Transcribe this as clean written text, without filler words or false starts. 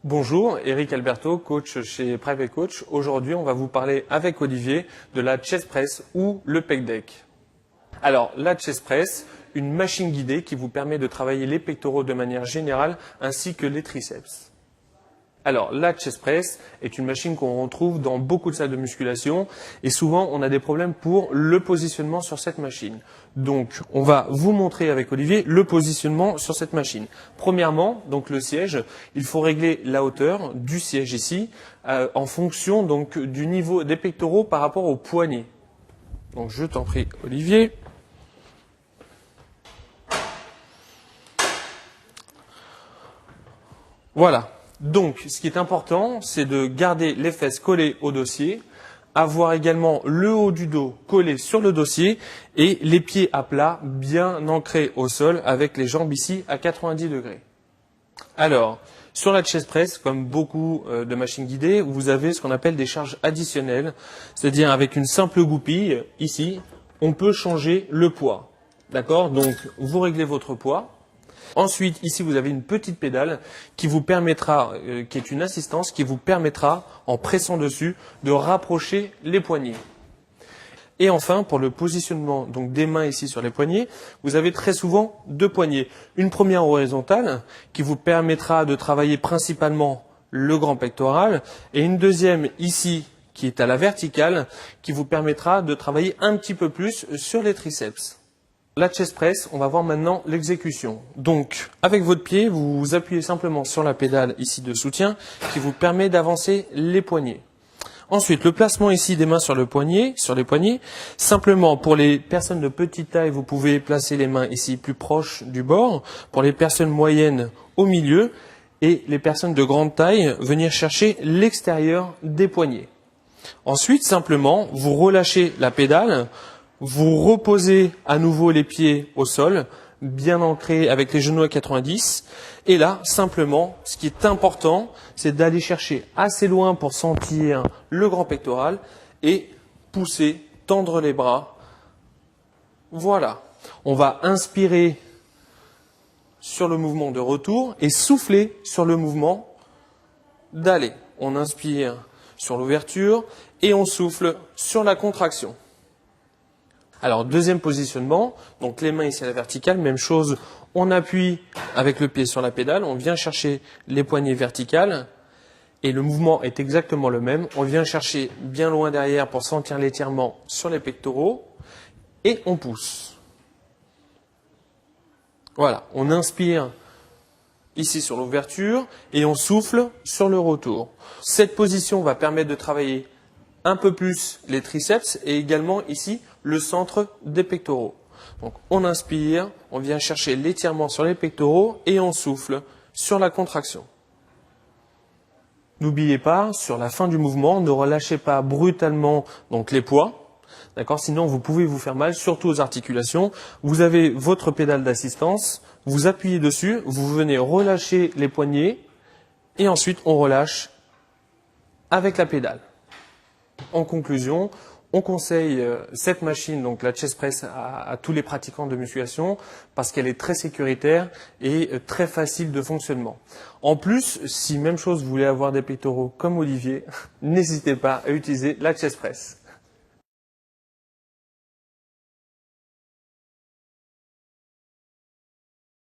Bonjour, Eric Alberto, coach chez Private Coach. Aujourd'hui, on va vous parler avec Olivier de la chest press ou le pec deck. Alors, la chest press, une machine guidée qui vous permet de travailler les pectoraux de manière générale ainsi que les triceps. Alors, la chest press est une machine qu'on retrouve dans beaucoup de salles de musculation et souvent on a des problèmes pour le positionnement sur cette machine. Donc, on va vous montrer avec Olivier le positionnement sur cette machine. Premièrement, donc le siège, il faut régler la hauteur du siège ici en fonction donc du niveau des pectoraux par rapport au poignet. Donc, je t'en prie, Olivier. Voilà. Donc, ce qui est important, c'est de garder les fesses collées au dossier, avoir également le haut du dos collé sur le dossier et les pieds à plat bien ancrés au sol avec les jambes ici à 90 degrés. Alors, sur la chest press, comme beaucoup de machines guidées, vous avez ce qu'on appelle des charges additionnelles, c'est-à-dire avec une simple goupille, ici, on peut changer le poids. D'accord? Donc, vous réglez votre poids. Ensuite, ici, vous avez une petite pédale qui vous permettra, qui est une assistance, qui vous permettra, en pressant dessus, de rapprocher les poignets. Et enfin, pour le positionnement donc des mains ici sur les poignets, vous avez très souvent deux poignées. Une première horizontale qui vous permettra de travailler principalement le grand pectoral et une deuxième ici qui est à la verticale qui vous permettra de travailler un petit peu plus sur les triceps. La chest press, on va voir maintenant l'exécution. Donc, avec votre pied, vous appuyez simplement sur la pédale ici de soutien qui vous permet d'avancer les poignets. Ensuite, le placement ici des mains sur les poignets. Simplement, pour les personnes de petite taille, vous pouvez placer les mains ici plus proches du bord. Pour les personnes moyennes, au milieu. Et les personnes de grande taille, venir chercher l'extérieur des poignets. Ensuite, simplement, vous relâchez la pédale. Vous reposez à nouveau les pieds au sol, bien ancrés avec les genoux à 90. Et là, simplement, ce qui est important, c'est d'aller chercher assez loin pour sentir le grand pectoral et pousser, tendre les bras. Voilà. On va inspirer sur le mouvement de retour et souffler sur le mouvement d'aller. On inspire sur l'ouverture et on souffle sur la contraction. Alors, deuxième positionnement, donc les mains ici à la verticale, même chose, on appuie avec le pied sur la pédale, on vient chercher les poignets verticales et le mouvement est exactement le même. On vient chercher bien loin derrière pour sentir l'étirement sur les pectoraux et on pousse. Voilà, on inspire ici sur l'ouverture et on souffle sur le retour. Cette position va permettre de travailler un peu plus les triceps et également ici le centre des pectoraux. Donc on inspire, on vient chercher l'étirement sur les pectoraux et on souffle sur la contraction. N'oubliez pas, sur la fin du mouvement, ne relâchez pas brutalement donc les poids. D'accord, sinon vous pouvez vous faire mal, surtout aux articulations. Vous avez votre pédale d'assistance, vous appuyez dessus, vous venez relâcher les poignets et ensuite on relâche avec la pédale. En conclusion, on conseille cette machine, donc la chest press, à tous les pratiquants de musculation parce qu'elle est très sécuritaire et très facile de fonctionnement. En plus, si même chose vous voulez avoir des pectoraux comme Olivier, n'hésitez pas à utiliser la chest press.